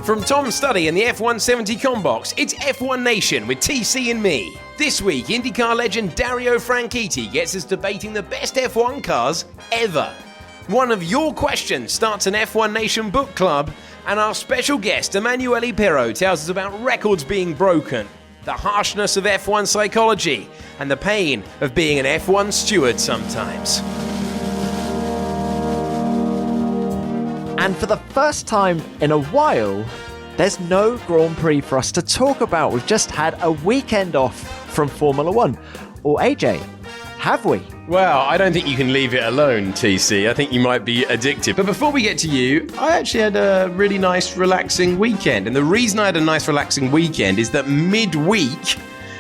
From Tom Studdy and the F170 Combox, it's F1 Nation with TC and me. This week, IndyCar legend Dario Franchitti gets us debating the best F1 cars ever. One of your questions starts an F1 Nation book club, and our special guest Emanuele Pirro tells us about records being broken, the harshness of F1 psychology, and the pain of being an F1 steward sometimes. And for the first time in a while, there's no Grand Prix for us to talk about. We've just had a weekend off from Formula One. Or AJ, have we? Well, I don't think you can leave it alone, TC. I think you might be addicted. But before we get to you, I actually had a really nice, relaxing weekend. And the reason I had a nice, relaxing weekend is that midweek,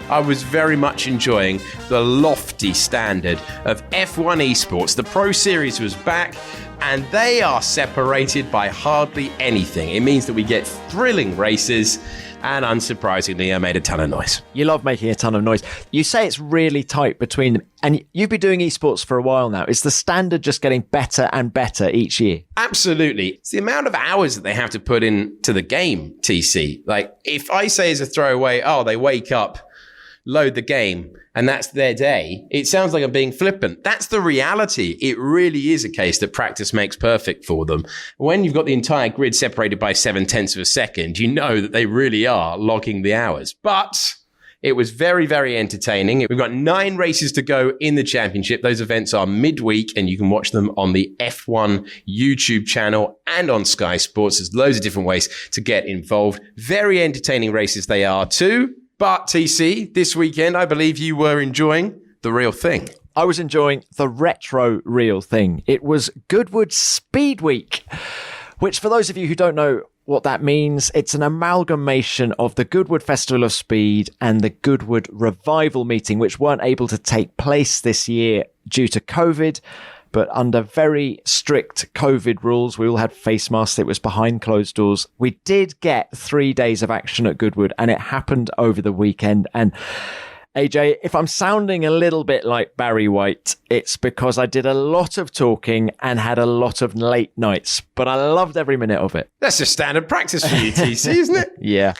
I was very much enjoying the lofty standard of F1 esports. The Pro Series was back, and they are separated by hardly anything. It means that we get thrilling races, and unsurprisingly, I made a ton of noise. You love making a ton of noise. You say it's really tight between them, and you've been doing esports for a while now. Is the standard just getting better and better each year? Absolutely. It's the amount of hours that they have to put into the game, TC. Like, if I say as a throwaway, oh, they wake up, load the game, and that's their day, it sounds like I'm being flippant. That's the reality. It really is a case that practice makes perfect for them. When you've got the entire grid separated by 0.7 of a second, you know that they really are logging the hours. But it was very, very entertaining. We've got 9 races to go in the championship. Those events are midweek, and you can watch them on the F1 YouTube channel and on Sky Sports. There's loads of different ways to get involved. Very entertaining races they are too. But TC, this weekend, I believe you were enjoying the real thing. I was enjoying the retro real thing. It was Goodwood Speed Week, which for those of you who don't know what that means, it's an amalgamation of the Goodwood Festival of Speed and the Goodwood Revival Meeting, which weren't able to take place this year due to COVID. But under very strict COVID rules, we all had face masks. It was behind closed doors. We did get 3 days of action at Goodwood, and it happened over the weekend. And AJ, if I'm sounding a little bit like Barry White, it's because I did a lot of talking and had a lot of late nights, but I loved every minute of it. That's just standard practice for you, TC, isn't it? Yeah.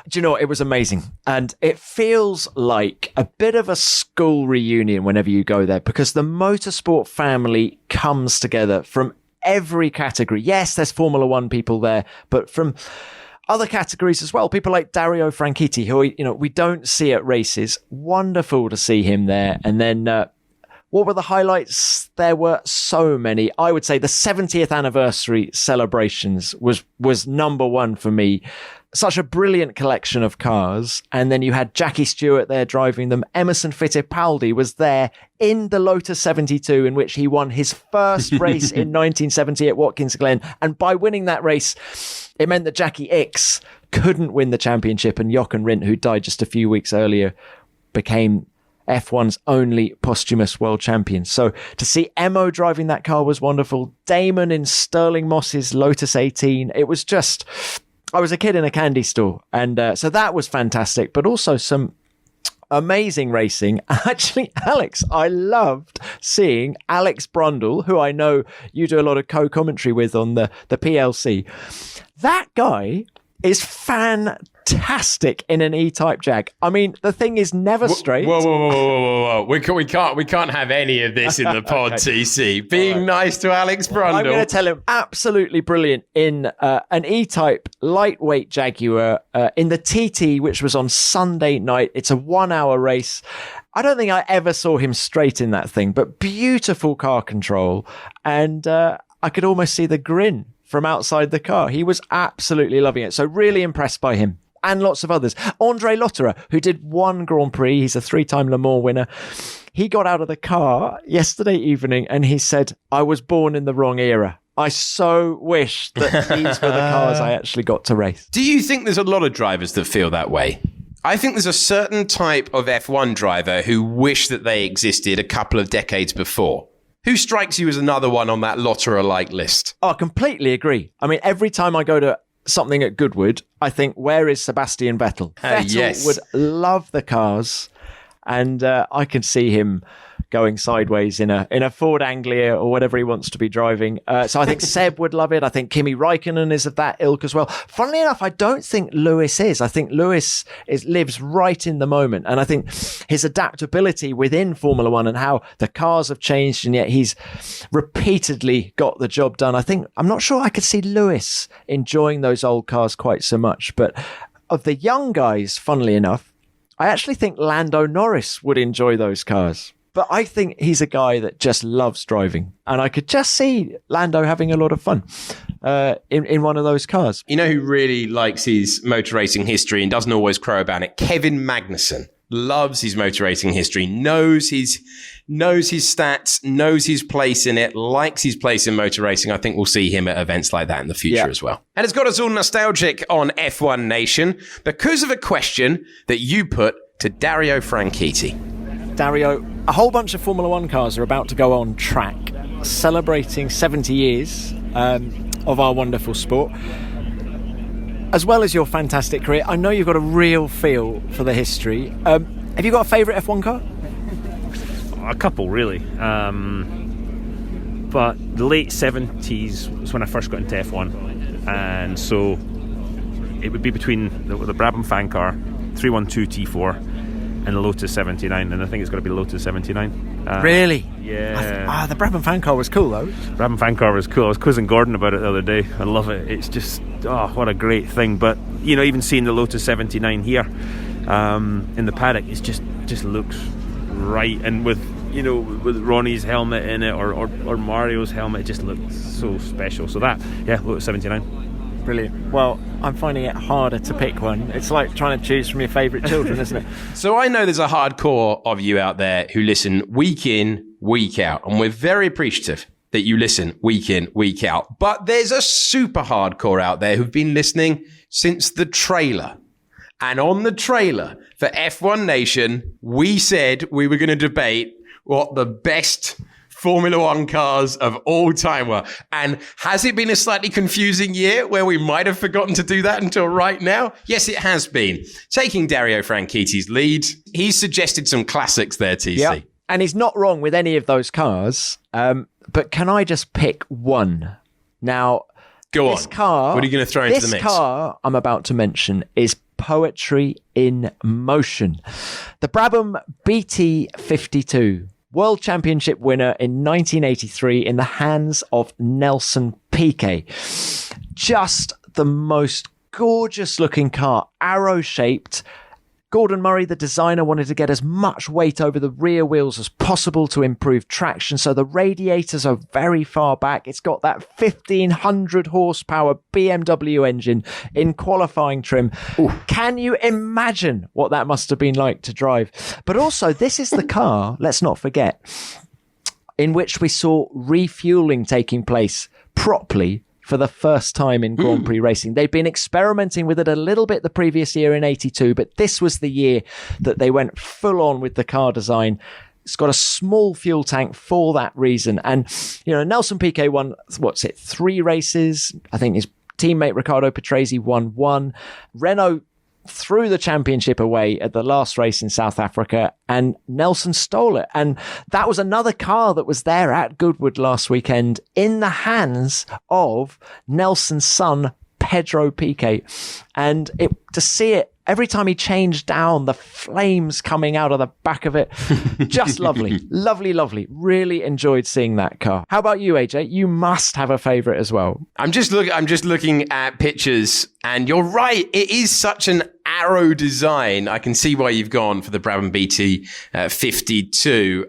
Do you know what? It was amazing. And it feels like a bit of a school reunion whenever you go there, because the motorsport family comes together from every category. Yes, there's Formula One people there, but from other categories as well. People like Dario Franchitti, who, we don't see at races. Wonderful to see him there. And then, what were the highlights? There were so many. I would say the 70th anniversary celebrations was number one for me. Such a brilliant collection of cars. And then you had Jackie Stewart there driving them. Emerson Fittipaldi was there in the Lotus 72, in which he won his first race in 1970 at Watkins Glen. And by winning that race, it meant that Jackie Ickx couldn't win the championship, and Jochen Rindt, who died just a few weeks earlier, became F1's only posthumous world champion. So to see Emo driving that car was wonderful. Damon in Sterling Moss's Lotus 18. It was just, I was a kid in a candy store. And so that was fantastic, but also some amazing racing. Actually, Alex, I loved seeing Alex Brundle, who I know you do a lot of co-commentary with on the PLC. That guy is fantastic in an E-Type Jag. I mean, the thing is never straight. Whoa. We can't have any of this in the pod, okay. TC. Being nice to Alex Brundle. I'm going to tell him, absolutely brilliant in an E-Type lightweight Jaguar in the TT, which was on Sunday night. It's a 1-hour race. I don't think I ever saw him straight in that thing, but beautiful car control. And I could almost see the grin from outside the car. He was absolutely loving it. So really impressed by him. And lots of others. Andre Lotterer, who did 1 Grand Prix. He's a 3-time Le Mans winner. He got out of the car yesterday evening and he said, I was born in the wrong era. I so wish that these were the cars I actually got to race. Do you think there's a lot of drivers that feel that way? I think there's a certain type of F1 driver who wish that they existed a couple of decades before. Who strikes you as another one on that Lotterer-like list? Oh, I completely agree. I mean, every time I go to something at Goodwood, I think, where is Sebastian Vettel? Vettel yes. would love the cars, and I can see him going sideways in a Ford Anglia or whatever he wants to be driving. So I think Seb would love it. I think Kimi Räikkönen is of that ilk as well. Funnily enough, I don't think Lewis is. I think Lewis lives right in the moment. And I think his adaptability within Formula One and how the cars have changed and yet he's repeatedly got the job done. I'm not sure I could see Lewis enjoying those old cars quite so much. But of the young guys, funnily enough, I actually think Lando Norris would enjoy those cars. But I think he's a guy that just loves driving. And I could just see Lando having a lot of fun in one of those cars. You know who really likes his motor racing history and doesn't always crow about it? Kevin Magnussen loves his motor racing history, knows his stats, knows his place in it, likes his place in motor racing. I think we'll see him at events like that in the future as well. And it's got us all nostalgic on F1 Nation because of a question that you put to Dario Franchitti. Dario, a whole bunch of Formula One cars are about to go on track, celebrating 70 years of our wonderful sport. As well as your fantastic career, I know you've got a real feel for the history. Have you got a favourite F1 car? A couple, really. But the late 70s was when I first got into F1. And so it would be between the Brabham fan car, 312 T4, and the Lotus 79. And I think it's got to be the Lotus 79. Really? Yeah. The Brabham fan car was cool, though. Brabham fan car was cool. I was quizzing Gordon about it the other day. I love it. It's just, what a great thing. But, even seeing the Lotus 79 here in the paddock, it just looks right. And with Ronnie's helmet in it or Mario's helmet, it just looks so special. So Lotus 79. Brilliant. Well, I'm finding it harder to pick one. It's like trying to choose from your favourite children, isn't it? So I know there's a hardcore of you out there who listen week in, week out, and we're very appreciative that you listen week in, week out. But there's a super hardcore out there who've been listening since the trailer. And on the trailer for F1 Nation, we said we were going to debate what the best Formula One cars of all time were. And has it been a slightly confusing year where we might have forgotten to do that until right now? Yes, it has been. Taking Dario Franchitti's lead, he's suggested some classics there, TC. Yeah. And he's not wrong with any of those cars. But can I just pick one? Now, go on. This car, what are you going to throw into the mix? This car I'm about to mention is poetry in motion. The Brabham BT52. World Championship winner in 1983 in the hands of Nelson Piquet. Just the most gorgeous looking car, arrow shaped. Gordon Murray, the designer, wanted to get as much weight over the rear wheels as possible to improve traction. So the radiators are very far back. It's got that 1500 horsepower BMW engine in qualifying trim. Ooh. Can you imagine what that must have been like to drive? But also, this is the car, let's not forget, in which we saw refueling taking place properly for the first time in Grand Prix racing. They'd been experimenting with it a little bit the previous year in 82, but this was the year that they went full on with the car design. It's got a small fuel tank for that reason. And, Nelson Piquet won, 3 races. I think his teammate Riccardo Patrese won 1. Renault threw the championship away at the last race in South Africa, and Nelson stole it. And that was another car that was there at Goodwood last weekend in the hands of Nelson's son, Pedro Piquet. And to see it, every time he changed down, the flames coming out of the back of it, just lovely. Lovely, lovely. Really enjoyed seeing that car. How about you, AJ? You must have a favourite as well. I'm just looking at pictures, and you're right. It is such an arrow design. I can see why you've gone for the Brabham BT 52.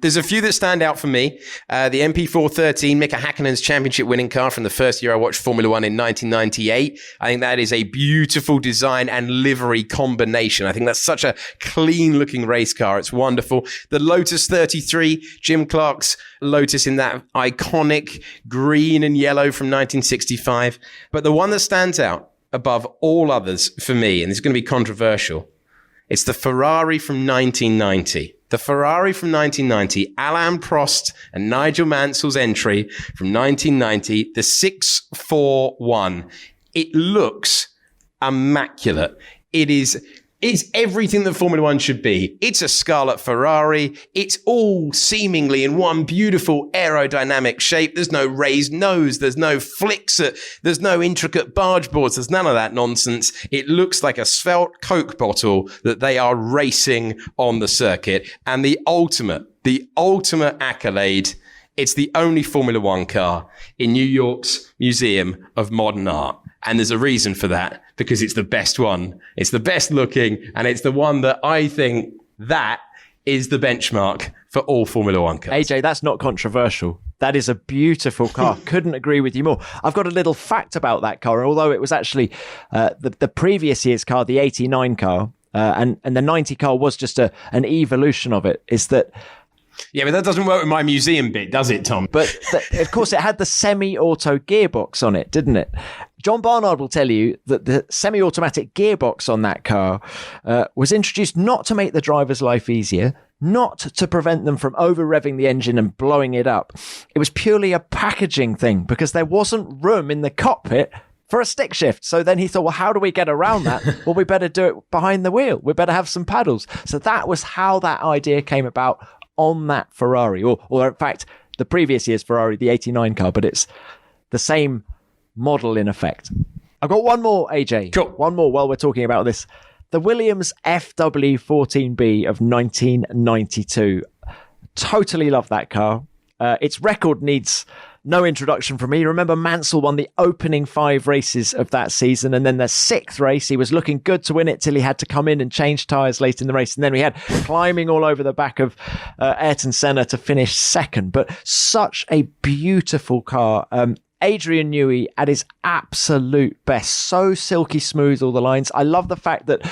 There's a few that stand out for me. The MP413, Mika Häkkinen's championship winning car from the first year I watched Formula One in 1998. I think that is a beautiful design and livery combination. I think that's such a clean looking race car. It's wonderful. The Lotus 33, Jim Clark's Lotus in that iconic green and yellow from 1965. But the one that stands out above all others for me, and this is going to be controversial, it's the Ferrari from 1990. The Ferrari from 1990, Alain Prost and Nigel Mansell's entry from 1990, the 641. It looks immaculate. It is It's everything that Formula One should be. It's a Scarlet Ferrari. It's all seemingly in one beautiful aerodynamic shape. There's no raised nose. There's no flicks. There's no intricate barge boards. There's none of that nonsense. It looks like a svelte Coke bottle that they are racing on the circuit. And the ultimate accolade, it's the only Formula One car in New York's Museum of Modern Art. And there's a reason for that, because it's the best one. It's the best looking, and it's the one that I think that is the benchmark for all Formula One cars. AJ, that's not controversial. That is a beautiful car. Couldn't agree with you more. I've got a little fact about that car. Although it was actually the previous year's car, the 89 car, and the 90 car was just an evolution of it, is that... Yeah, but that doesn't work with my museum bit, does it, Tom? But of course, it had the semi-auto gearbox on it, didn't it? John Barnard will tell you that the semi-automatic gearbox on that car was introduced not to make the driver's life easier, not to prevent them from over-revving the engine and blowing it up. It was purely a packaging thing, because there wasn't room in the cockpit for a stick shift. So then he thought, well, how do we get around that? Well, we better do it behind the wheel. We better have some paddles. So that was how that idea came about on that Ferrari, or in fact, the previous year's Ferrari, the 89 car, but it's the same model in effect. I've got one more, AJ. Cool. One more while we're talking about this. The Williams FW14B of 1992. Totally love that car. Its record needs no introduction from me. Remember, Mansell won the opening 5 races of that season, and then the 6th race, he was looking good to win it till he had to come in and change tyres late in the race. And then we had climbing all over the back of Ayrton Senna to finish 2nd. But such a beautiful car. Adrian Newey at his absolute best. So silky smooth, all the lines. I love the fact that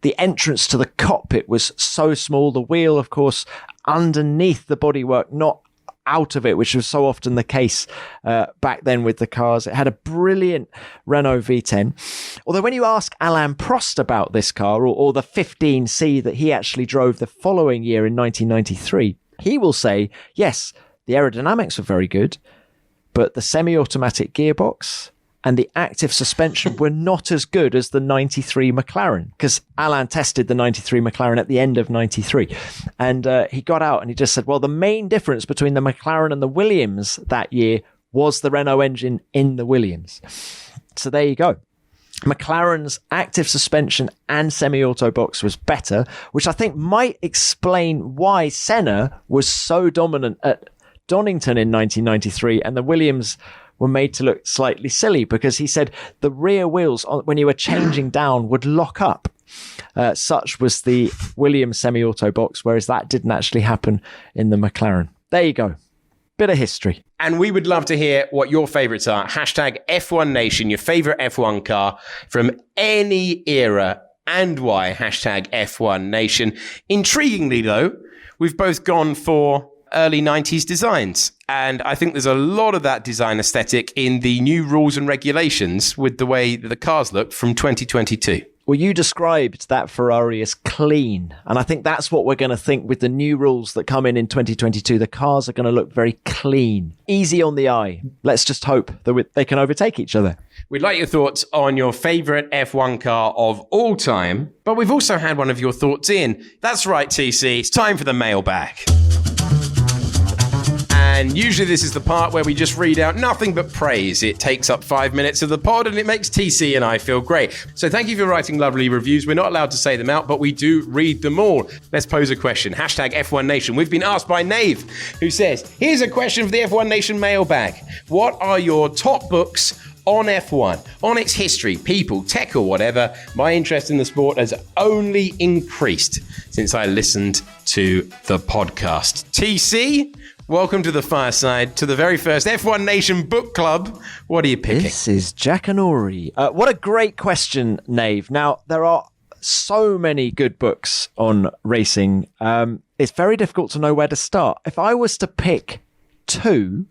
the entrance to the cockpit was so small. The wheel, of course, underneath the bodywork, not out of it, which was so often the case back then with the cars. It had a brilliant Renault V10. Although when you ask Alain Prost about this car, or the 15C that he actually drove the following year in 1993, he will say, yes, the aerodynamics were very good, but the semi-automatic gearbox and the active suspension were not as good as the 93 McLaren, because Alain tested the 93 McLaren at the end of 93. And he got out and he just said, well, the main difference between the McLaren and the Williams that year was the Renault engine in the Williams. So there you go. McLaren's active suspension and semi-auto box was better, which I think might explain why Senna was so dominant at Donington in 1993 and the Williams were made to look slightly silly, because he said the rear wheels, when you were changing down, would lock up. Such was the Williams semi-auto box, whereas that didn't actually happen in the McLaren. There you go. Bit of history. And we would love to hear what your favourites are. Hashtag F1 Nation, your favourite F1 car from any era, and why. Hashtag F1 Nation. Intriguingly, though, we've both gone for early 90s designs. And I think there's a lot of that design aesthetic in the new rules and regulations with the way that the cars look from 2022. Well, you described that Ferrari as clean. And I think that's what we're going to think with the new rules that come in 2022. The cars are going to look very clean, easy on the eye. Let's just hope that they can overtake each other. We'd like your thoughts on your favourite F1 car of all time. But we've also had one of your thoughts in. That's right, TC. It's time for the mailbag. And usually this is the part where we just read out nothing but praise. It takes up 5 minutes of the pod and it makes TC and I feel great. So thank you for writing lovely reviews. We're not allowed to say them out, but we do read them all. Let's pose a question. Hashtag F1 Nation. We've been asked by Nave, who says, here's a question for the F1 Nation mailbag. What are your top books on F1, on its history, people, tech or whatever? My interest in the sport has only increased since I listened to the podcast. TC, welcome to the fireside, to the very first F1 Nation book club. What are you picking? This is Jackanory. What a great question, Nave. Now, there are so many good books on racing. It's very difficult to know where to start. If I was to pick 2,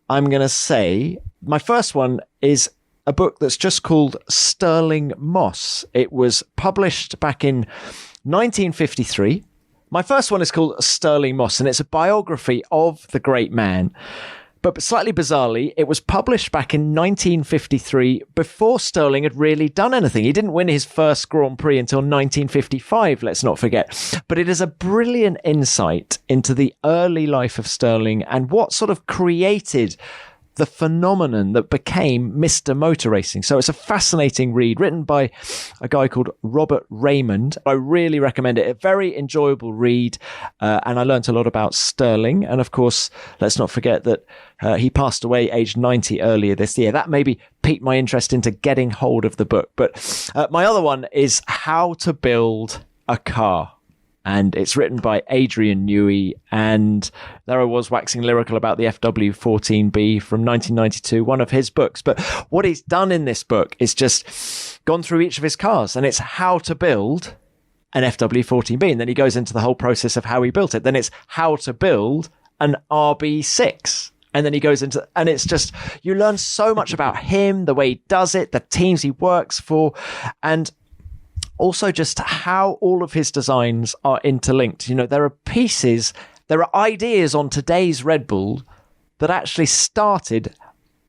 I'm going to say my first one is a book that's just called Sterling Moss. It was published back in 1953. My first one is called Sterling Moss, and it's a biography of the great man. But slightly bizarrely, it was published back in 1953 before Sterling had really done anything. He didn't win his first Grand Prix until 1955, let's not forget. But it is a brilliant insight into the early life of Sterling and what sort of created the phenomenon that became Mr. Motor Racing. So it's a fascinating read written by a guy called Robert Raymond. I really recommend it. A very enjoyable read. And I learnt a lot about Sterling. And of course, let's not forget that he passed away aged 90 earlier this year. That maybe piqued my interest into getting hold of the book. But my other one is How to Build a Car. And it's written by Adrian Newey. And there I was waxing lyrical about the FW14B from 1992, one of his books. But what he's done in this book is just gone through each of his cars. And it's how to build an FW14B. And then he goes into the whole process of how he built it. Then it's how to build an RB6. And then he goes into, and it's just, you learn so much about him, the way he does it, the teams he works for, and also just how all of his designs are interlinked. You know, there are pieces, there are ideas on today's Red Bull that actually started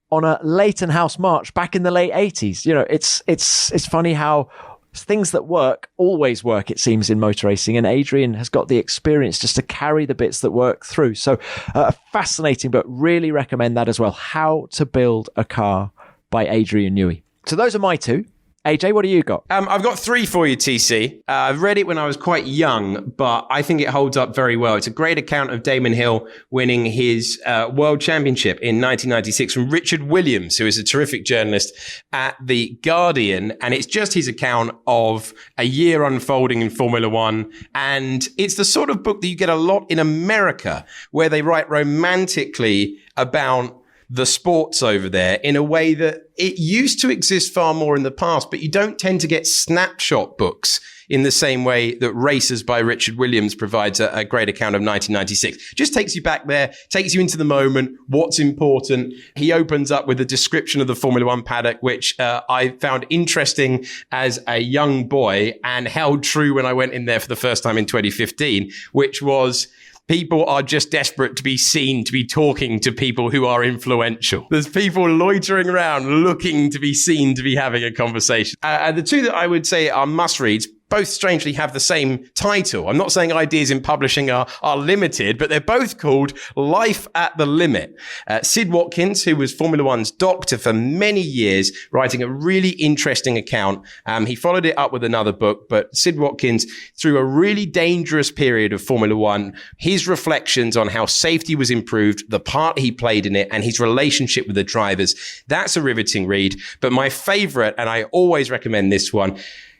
on a Leighton House March back in the late 80s. You know, it's funny how things that work always work, it seems, in motor racing. And Adrian has got the experience just to carry the bits that work through. So a fascinating book. Really recommend that as well. How to Build a Car by Adrian Newey. So those are my two. AJ, what do you got? I've got three for you, TC. I've read it when I was quite young, but I think it holds up very well. It's a great account of Damon Hill winning his World Championship in 1996 from Richard Williams, who is a terrific journalist at The Guardian. And it's just his account of a year unfolding in Formula One. And it's the sort of book that you get a lot in America, where they write romantically about the sports over there in a way that it used to exist far more in the past, but you don't tend to get snapshot books in the same way that Racers by Richard Williams provides a great account of 1996. Just takes you back there, takes you into the moment, what's important. He opens up with a description of the Formula One paddock, which I found interesting as a young boy and held true when I went in there for the first time in 2015, which was, people are just desperate to be seen, to be talking to people who are influential. There's people loitering around looking to be seen, to be having a conversation. The two that I would say are must-reads, both strangely have the same title. I'm not saying ideas in publishing are limited, but they're both called Life at the Limit. Sid Watkins, who was Formula One's doctor for many years, writing a really interesting account. He followed it up with another book, but Sid Watkins, through a really dangerous period of Formula One, his reflections on how safety was improved, the part he played in it, and his relationship with the drivers. That's a riveting read. But my favorite, and I always recommend this one,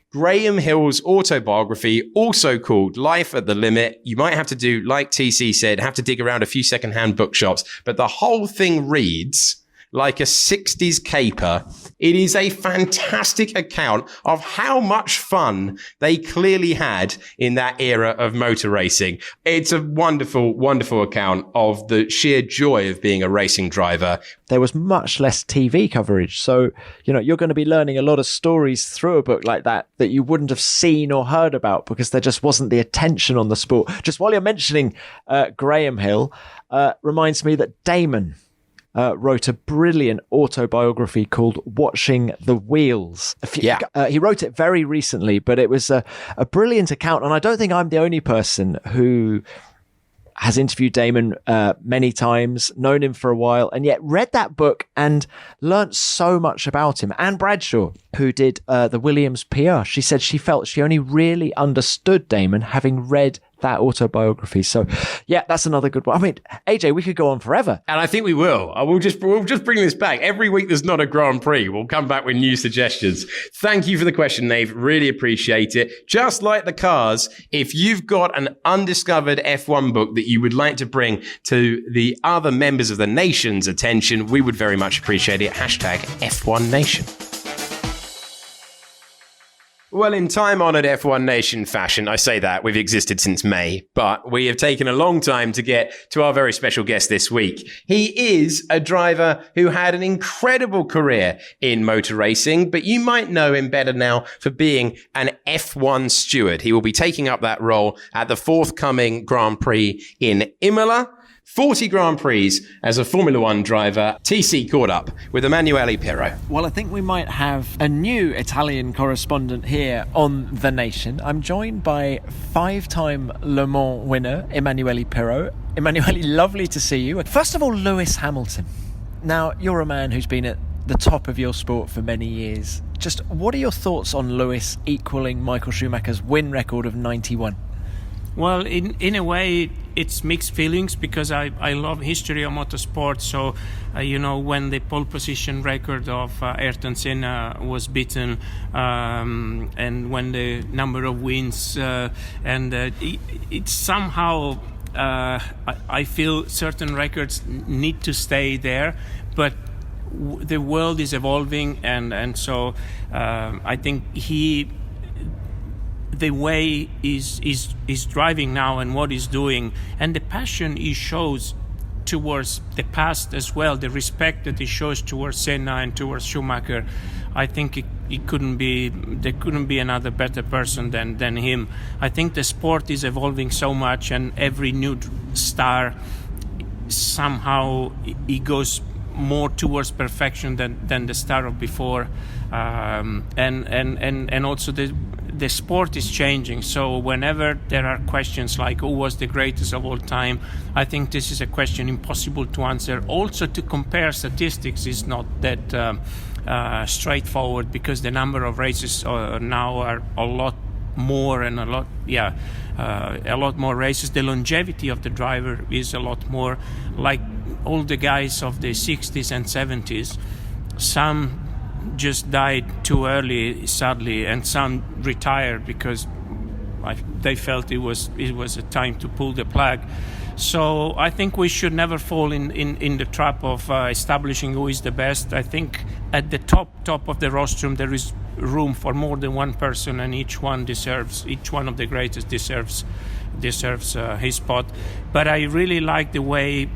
Graham Hill's autobiography, also called Life at the Limit. You might have to do, like TC said, have to dig around a few secondhand bookshops, but the whole thing reads like a 60s caper. It is a fantastic account of how much fun they clearly had in that era of motor racing. It's a wonderful, wonderful account of the sheer joy of being a racing driver. There was much less TV coverage. So, you know, you're going to be learning a lot of stories through a book like that you wouldn't have seen or heard about because there just wasn't the attention on the sport. Just while you're mentioning Graham Hill, reminds me that Damon wrote a brilliant autobiography called Watching the Wheels. He wrote it very recently, but it was a brilliant account. And I don't think I'm the only person who has interviewed Damon many times, known him for a while, and yet read that book and learnt so much about him. Anne Bradshaw, who did the Williams PR, she said she felt she only really understood Damon having read that autobiography. So yeah, that's another good one. I mean, AJ, we could go on forever. And I think we will. We'll just bring this back. Every week there's not a Grand Prix. We'll come back with new suggestions. Thank you for the question, Nave. Really appreciate it. Just like the cars, if you've got an undiscovered F1 book that you would like to bring to the other members of the nation's attention, we would very much appreciate it. Hashtag F1 Nation. Well, in time-honoured F1 Nation fashion, I say that, we've existed since May, but we have taken a long time to get to our very special guest this week. He is a driver who had an incredible career in motor racing, but you might know him better now for being an F1 steward. He will be taking up that role at the forthcoming Grand Prix in Imola. 40 Grand Prix as a Formula One driver. TC caught up with Emanuele Pirro. Well, I think we might have a new Italian correspondent here on The Nation. I'm joined by 5-time Le Mans winner Emanuele Pirro. Emanuele, lovely to see you. First of all, Lewis Hamilton. Now, you're a man who's been at the top of your sport for many years. Just what are your thoughts on Lewis equalling Michael Schumacher's win record of 91? Well, in a way, it's mixed feelings because I love history of motorsport. So, when the pole position record of Ayrton Senna was beaten, and when the number of wins, it's somehow, I feel certain records need to stay there, but the world is evolving, and so I think the way is driving now and what he's doing and the passion he shows towards the past as well, the respect that he shows towards Senna and towards Schumacher, I think there couldn't be another better person than him. I think the sport is evolving so much, and every new star somehow he goes more towards perfection than the star of before, and also the sport is changing. So whenever there are questions like who was the greatest of all time, I think this is a question impossible to answer. Also, to compare statistics is not that straightforward, because the number of races now are a lot more, and a lot more races. The longevity of the driver is a lot more. Like all the guys of the 60s and 70s, some just died too early, sadly, and some retired because they felt it was a time to pull the plug. So I think we should never fall in the trap of establishing who is the best. I think at the top of the rostrum there is room for more than one person, and each one of the greatest deserves his spot. But I really like the way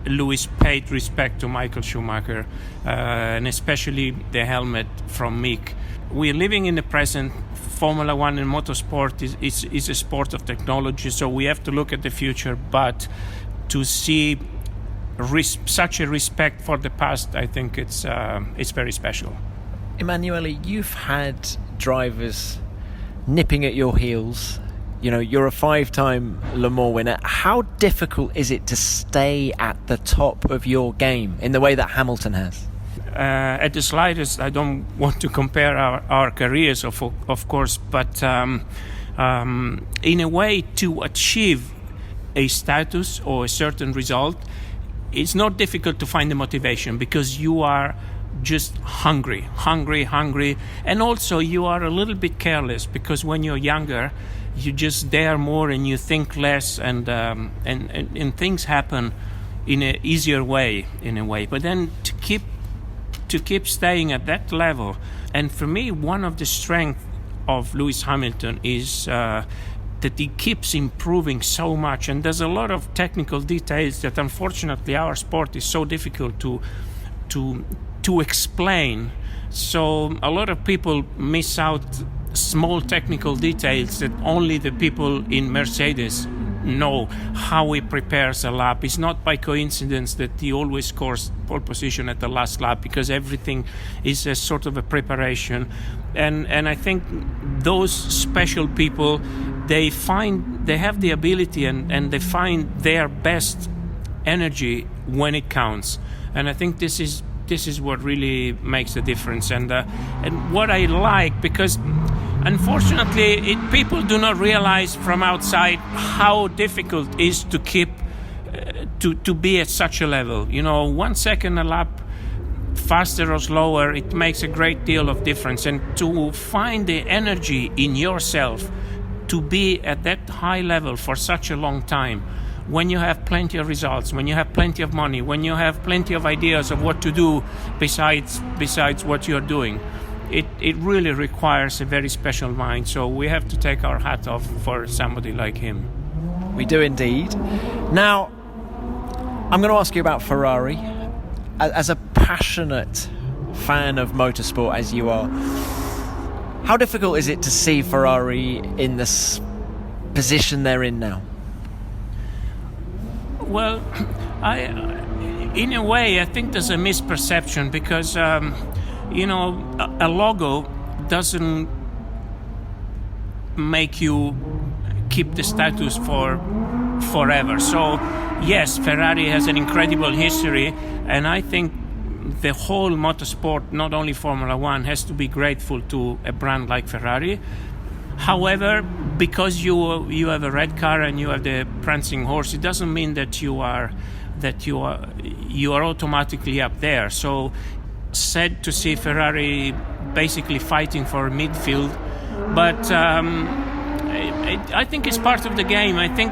Lewis paid respect to Michael Schumacher, and especially the helmet from Mick. We're living in the present. Formula One and motorsport is a sport of technology, so we have to look at the future. But to see such a respect for the past, I think it's very special. Emanuele, you've had drivers nipping at your heels. You're a 5-time Le Mans winner. How difficult is it to stay at the top of your game in the way that Hamilton has? At the slightest, I don't want to compare our careers, of course, but in a way, to achieve a status or a certain result, it's not difficult to find the motivation, because you are just hungry, and also you are a little bit careless, because when you're younger, you just dare more and you think less, and things happen in an easier way, in a way. But then to keep staying at that level, and for me, one of the strengths of Lewis Hamilton is that he keeps improving so much, and there's a lot of technical details that unfortunately our sport is so difficult to explain. So a lot of people miss out small technical details that only the people in Mercedes know, how he prepares a lap. It's not by coincidence that he always scores pole position at the last lap, because everything is a sort of a preparation. And I think those special people, they have the ability and they find their best energy when it counts. And I think this is what really makes the difference. And what I like, because unfortunately people do not realize from outside how difficult it is to keep to be at such a level. 1 second a lap faster or slower, it makes a great deal of difference. And to find the energy in yourself to be at that high level for such a long time, when you have plenty of results, when you have plenty of money, when you have plenty of ideas of what to do besides what you're doing, it really requires a very special mind. So we have to take our hat off for somebody like him. We do indeed. Now, I'm going to ask you about Ferrari. As a passionate fan of motorsport as you are, how difficult is it to see Ferrari in this position they're in now? Well, in a way, I think there's a misperception because, a logo doesn't make you keep the status for forever. So, yes, Ferrari has an incredible history, and I think the whole motorsport, not only Formula One, has to be grateful to a brand like Ferrari. However, because you have a red car and you have the prancing horse, it doesn't mean that you are automatically up there. So, sad to see Ferrari basically fighting for midfield, but I think it's part of the game. I think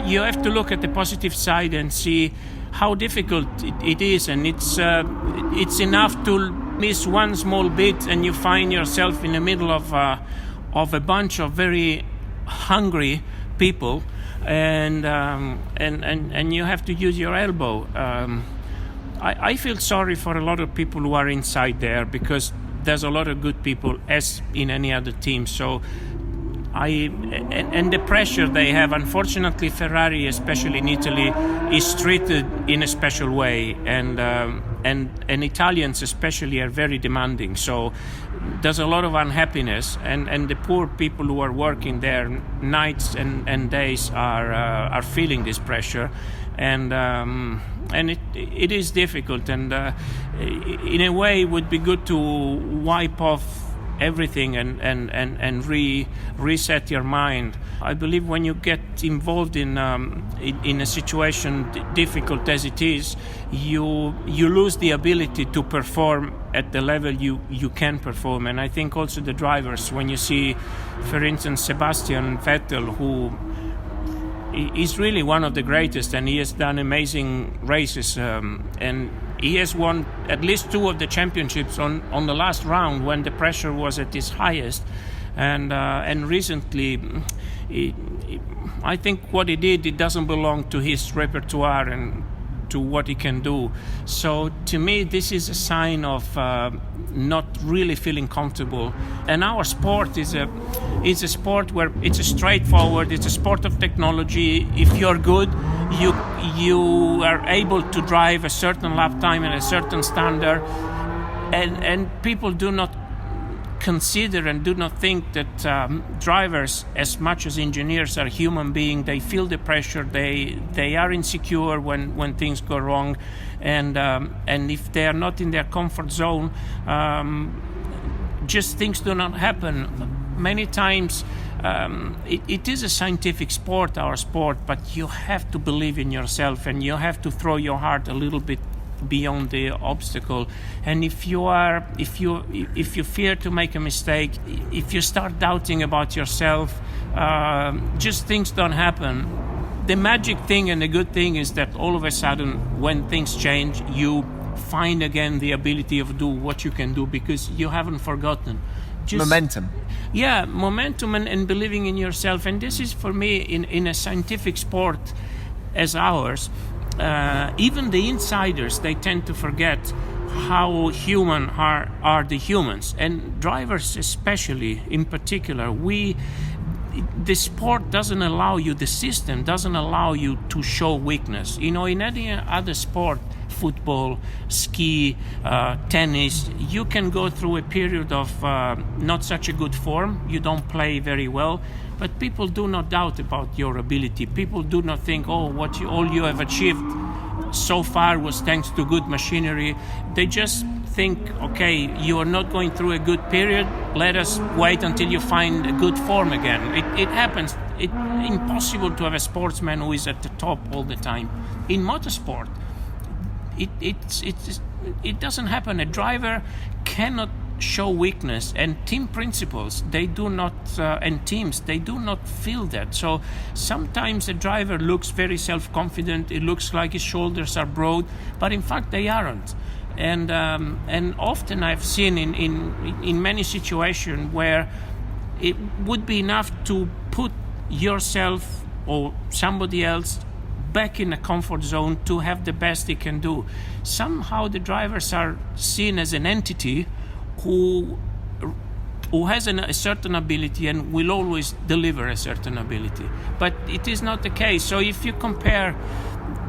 you have to look at the positive side and see how difficult it is, and it's enough to miss one small bit and you find yourself in the middle of a bunch of very hungry people, and you have to use your elbow. I feel sorry for a lot of people who are inside there, because there's a lot of good people, as in any other team. So and the pressure they have, unfortunately, Ferrari, especially in Italy, is treated in a special way, and Italians especially are very demanding. So there's a lot of unhappiness, and the poor people who are working there nights and days are feeling this pressure, and it is difficult, and in a way it would be good to wipe off everything and reset your mind. I believe when you get involved in a situation difficult as it is, you lose the ability to perform at the level you can perform. And I think also the drivers, when you see, for instance, Sebastian Vettel, who is really one of the greatest, and he has done amazing races, and he has won at least 2 of the championships on the last round when the pressure was at its highest, and recently, I think what he did, it doesn't belong to his repertoire and to what he can do. So to me, this is a sign of not really feeling comfortable. And our sport is a sport where it's straightforward. It's a sport of technology. If you're good, you are able to drive a certain lap time and a certain standard, and people do not consider and do not think that drivers, as much as engineers, are human beings. They feel the pressure. They are insecure when things go wrong, and if they are not in their comfort zone, just things do not happen. Many times, it is a scientific sport, our sport, but you have to believe in yourself, and you have to throw your heart a little bit beyond the obstacle. And if you fear to make a mistake, if you start doubting about yourself, just things don't happen. The magic thing and the good thing is that all of a sudden, when things change, you find again the ability of do what you can do, because you haven't forgotten. Momentum. Yeah, momentum and believing in yourself. And this is, for me, in a scientific sport as ours, even the insiders, they tend to forget how human are the humans, and drivers especially, in particular. The sport doesn't allow you, the system doesn't allow you to show weakness. In any other sport, football, ski, tennis, you can go through a period of not such a good form. You don't play very well, but people do not doubt about your ability. People do not think, all you have achieved so far was thanks to good machinery. They just think, okay, you are not going through a good period, let us wait until you find a good form again. It happens. It's impossible to have a sportsman who is at the top all the time. In motorsport, it doesn't happen. A driver cannot show weakness, and team principals, they do not, and teams, they do not feel that. So sometimes a driver looks very self-confident, it looks like his shoulders are broad, but in fact they aren't. And often I've seen in many situations where it would be enough to put yourself or somebody else back in a comfort zone to have the best he can do. Somehow the drivers are seen as an entity who has a certain ability and will always deliver a certain ability. But it is not the case. So if you compare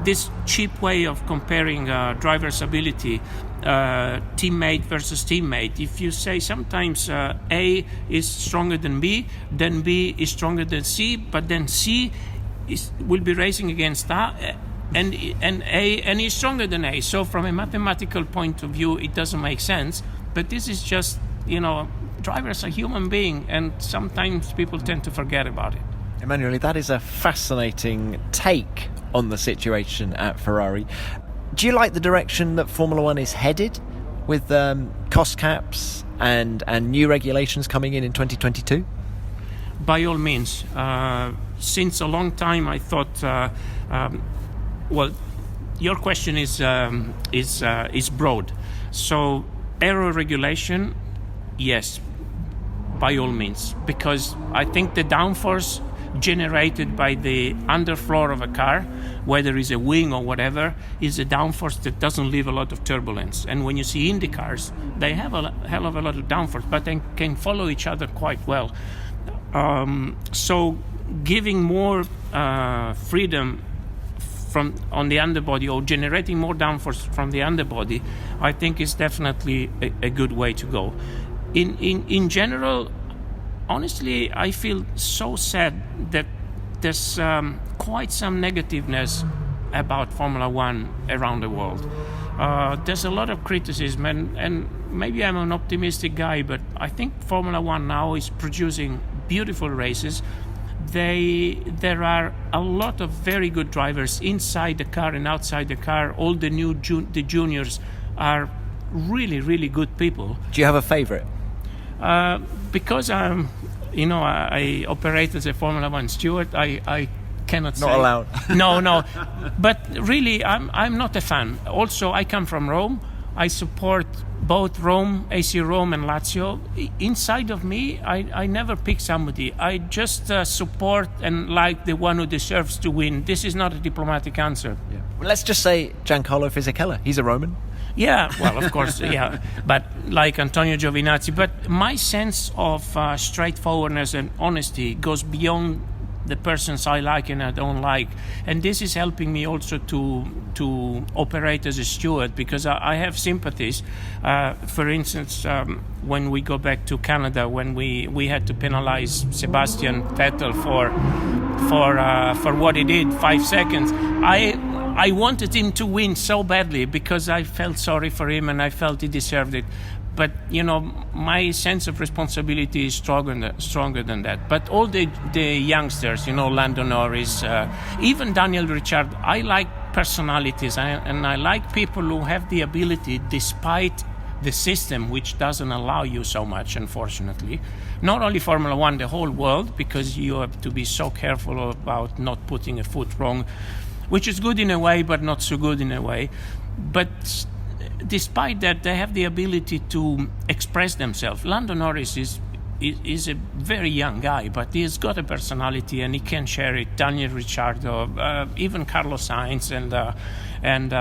this cheap way of comparing driver's ability, teammate versus teammate. If you say sometimes A is stronger than B, then B is stronger than C, but then C will be racing against A, and is stronger than A. So from a mathematical point of view, it doesn't make sense. But this is just, drivers are human beings, and sometimes people tend to forget about it. Emanuele, that is a fascinating take on the situation at Ferrari. Do you like the direction that Formula One is headed, with cost caps and new regulations coming in 2022? By all means. Since a long time, I thought. Your question is broad. So, aero regulation, yes, by all means, because I think the downforce generated by the underfloor of a car, whether it's a wing or whatever, is a downforce that doesn't leave a lot of turbulence. And when you see Indy cars, they have a hell of a lot of downforce, but they can follow each other quite well. So giving more freedom on the underbody, or generating more downforce from the underbody, I think is definitely a good way to go. In general, honestly, I feel so sad that there's quite some negativeness about Formula One around the world. There's a lot of criticism, and maybe I'm an optimistic guy, but I think Formula One now is producing beautiful races. There are a lot of very good drivers inside the car and outside the car. All the the juniors are really, really good people. Do you have a favourite? Because I operate as a Formula One steward, I cannot say. Not allowed. No. But really, I'm not a fan. Also, I come from Rome. I support both Rome, AC Rome, and Lazio. Inside of me, I never pick somebody. I just support and like the one who deserves to win. This is not a diplomatic answer. Yeah. Well, let's just say Giancarlo Fisichella. He's a Roman. Yeah, well, of course, yeah. But like Antonio Giovinazzi. But my sense of straightforwardness and honesty goes beyond the persons I like and I don't like. And this is helping me also to operate as a steward, because I have sympathies. For instance, when we go back to Canada, when we had to penalize Sebastian Vettel for what he did, 5 seconds, I wanted him to win so badly because I felt sorry for him and I felt he deserved it. But, my sense of responsibility is stronger than that. But all the youngsters, Lando Norris, even Daniel Ricciardo, I like personalities and I like people who have the ability, despite the system, which doesn't allow you so much, unfortunately. Not only Formula One, the whole world, because you have to be so careful about not putting a foot wrong, which is good in a way, but not so good in a way. But despite that, they have the ability to express themselves. Lando Norris is a very young guy, but he's got a personality and he can share it. Daniel Ricciardo, even Carlos Sainz and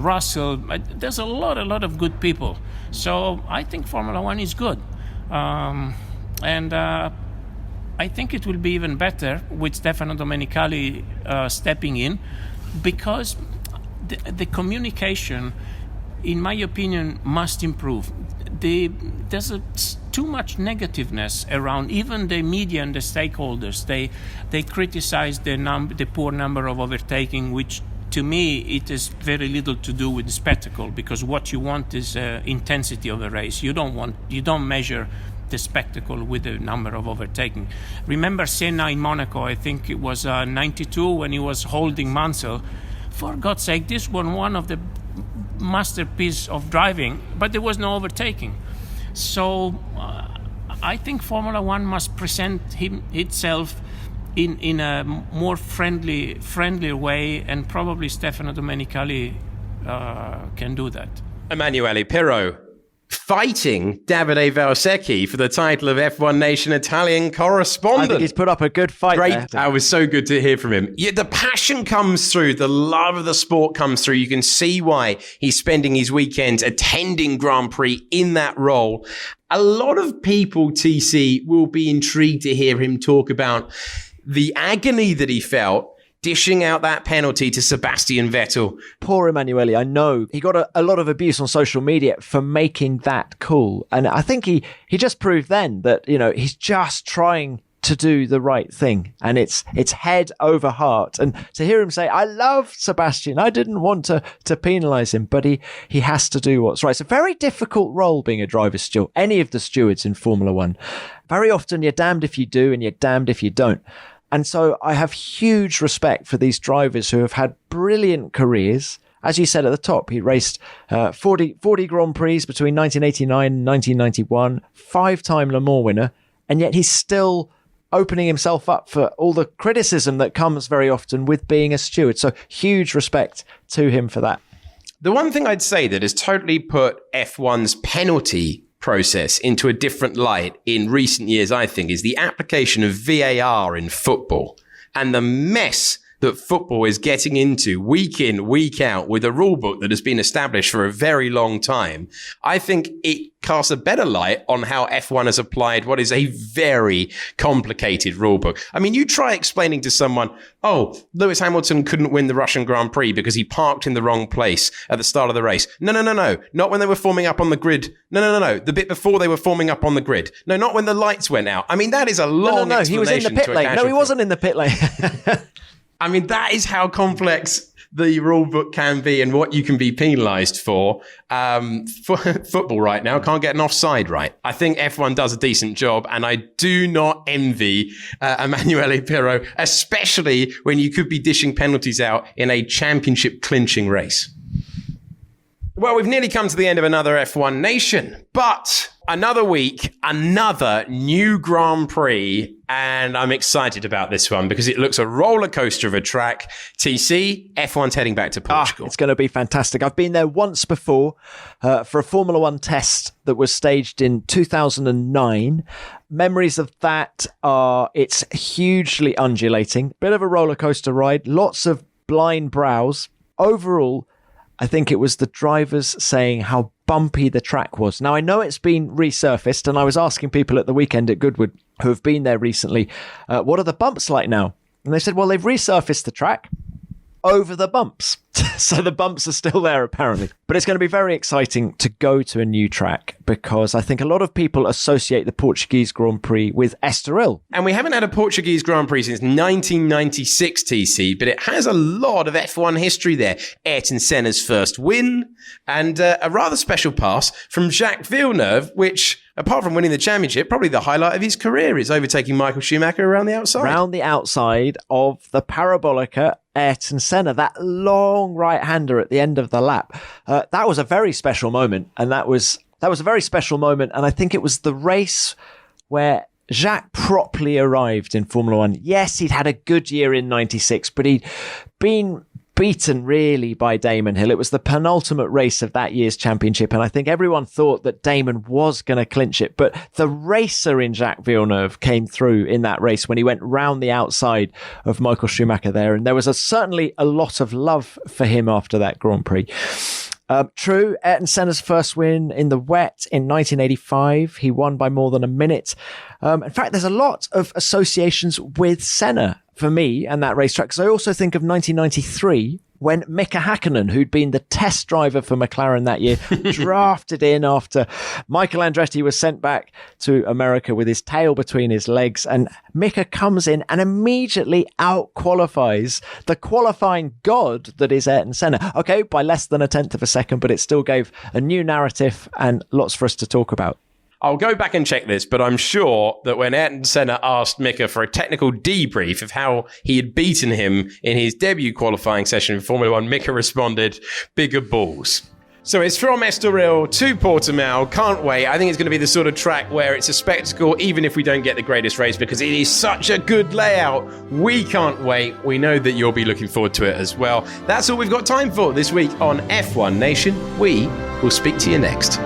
Russell. There's a lot of good people. So I think Formula One is good. And I think it will be even better with Stefano Domenicali stepping in, because the communication, in my opinion, must improve. There's too much negativeness around. Even the media and the stakeholders, they criticize the poor number of overtaking, which to me it has very little to do with the spectacle, because what you want is intensity of a race. You don't measure the spectacle with the number of overtaking. Remember Senna in Monaco, I think it was 92, when he was holding Mansell. For God's sake, this was one of the masterpiece of driving, but there was no overtaking. So I think Formula One must present itself in a more friendlier way, and probably Stefano Domenicali can do that. Emanuele Pirro fighting Davide Valsecchi for the title of F1 Nation Italian correspondent. I think he's put up a good fight. Great. There. It was so good to hear from him. Yeah, the passion comes through. The love of the sport comes through. You can see why he's spending his weekends attending Grand Prix in that role. A lot of people, TC, will be intrigued to hear him talk about the agony that he felt dishing out that penalty to Sebastian Vettel. Poor Emanuele, I know. He got a lot of abuse on social media for making that call. And I think he just proved then that, he's just trying to do the right thing, and it's head over heart. And to hear him say, I love Sebastian, I didn't want to penalise him, but he has to do what's right. It's a very difficult role being a driver's steward, any of the stewards in Formula One. Very often you're damned if you do and you're damned if you don't. And so I have huge respect for these drivers who have had brilliant careers. As you said at the top, he raced 40 Grand Prix between 1989 and 1991, 5-time Le Mans winner, and yet he's still opening himself up for all the criticism that comes very often with being a steward. So huge respect to him for that. The one thing I'd say that has totally put F1's penalty process into a different light in recent years, I think, is the application of VAR in football and the mess that football is getting into week in, week out with a rule book that has been established for a very long time. I think it casts a better light on how F1 has applied what is a very complicated rule book. I mean, you try explaining to someone, Lewis Hamilton couldn't win the Russian Grand Prix because he parked in the wrong place at the start of the race. No. Not when they were forming up on the grid. No. The bit before they were forming up on the grid. No, not when the lights went out. I mean, that is a long explanation. He was in the pit lane. No, he wasn't in the pit lane. I mean, that is how complex the rule book can be and what you can be penalised for. Football right now can't get an offside right. I think F1 does a decent job, and I do not envy Emanuele Pirro, especially when you could be dishing penalties out in a championship clinching race. Well, we've nearly come to the end of another F1 Nation, but another week, another new Grand Prix, and I'm excited about this one because it looks a roller coaster of a track. TC, F1's heading back to Portugal. It's going to be fantastic. I've been there once before for a Formula One test that was staged in 2009. Memories of that are it's hugely undulating, bit of a roller coaster ride, lots of blind brows. Overall, I think it was the drivers saying how bumpy the track was. Now, I know it's been resurfaced, and I was asking people at the weekend at Goodwood who have been there recently, what are the bumps like now? And they said, well, they've resurfaced the track over the bumps. So the bumps are still there, apparently. But it's going to be very exciting to go to a new track because I think a lot of people associate the Portuguese Grand Prix with Estoril. And we haven't had a Portuguese Grand Prix since 1996, TC, but it has a lot of F1 history there. Ayrton Senna's first win and a rather special pass from Jacques Villeneuve, which, apart from winning the championship, probably the highlight of his career is overtaking Michael Schumacher around the outside. Around the outside of the Parabolica Ayrton Senna, that long right-hander at the end of the lap. That was a very special moment, and that was a very special moment, and I think it was the race where Jacques properly arrived in Formula One. Yes, he'd had a good year in 96, but he'd been beaten really by Damon Hill. It was the penultimate race of that year's championship, and I think everyone thought that Damon was going to clinch it, but the racer in Jacques Villeneuve came through in that race when he went round the outside of Michael Schumacher there, and there was certainly a lot of love for him after that Grand Prix. True, Ayrton Senna's first win in the wet in 1985. He won by more than a minute. In fact, there's a lot of associations with Senna for me and that racetrack, because I also think of 1993 when Mika Hakkinen, who'd been the test driver for McLaren that year, drafted in after Michael Andretti was sent back to America with his tail between his legs, and Mika comes in and immediately out-qualifies the qualifying god that is Ayrton Senna. Okay, by less than a tenth of a second, but it still gave a new narrative and lots for us to talk about. I'll go back and check this, but I'm sure that when Ayrton Senna asked Mika for a technical debrief of how he had beaten him in his debut qualifying session in Formula One, Mika responded, bigger balls. So it's from Estoril to Portimao. Can't wait. I think it's going to be the sort of track where it's a spectacle, even if we don't get the greatest race, because it is such a good layout. We can't wait. We know that you'll be looking forward to it as well. That's all we've got time for this week on F1 Nation. We will speak to you next.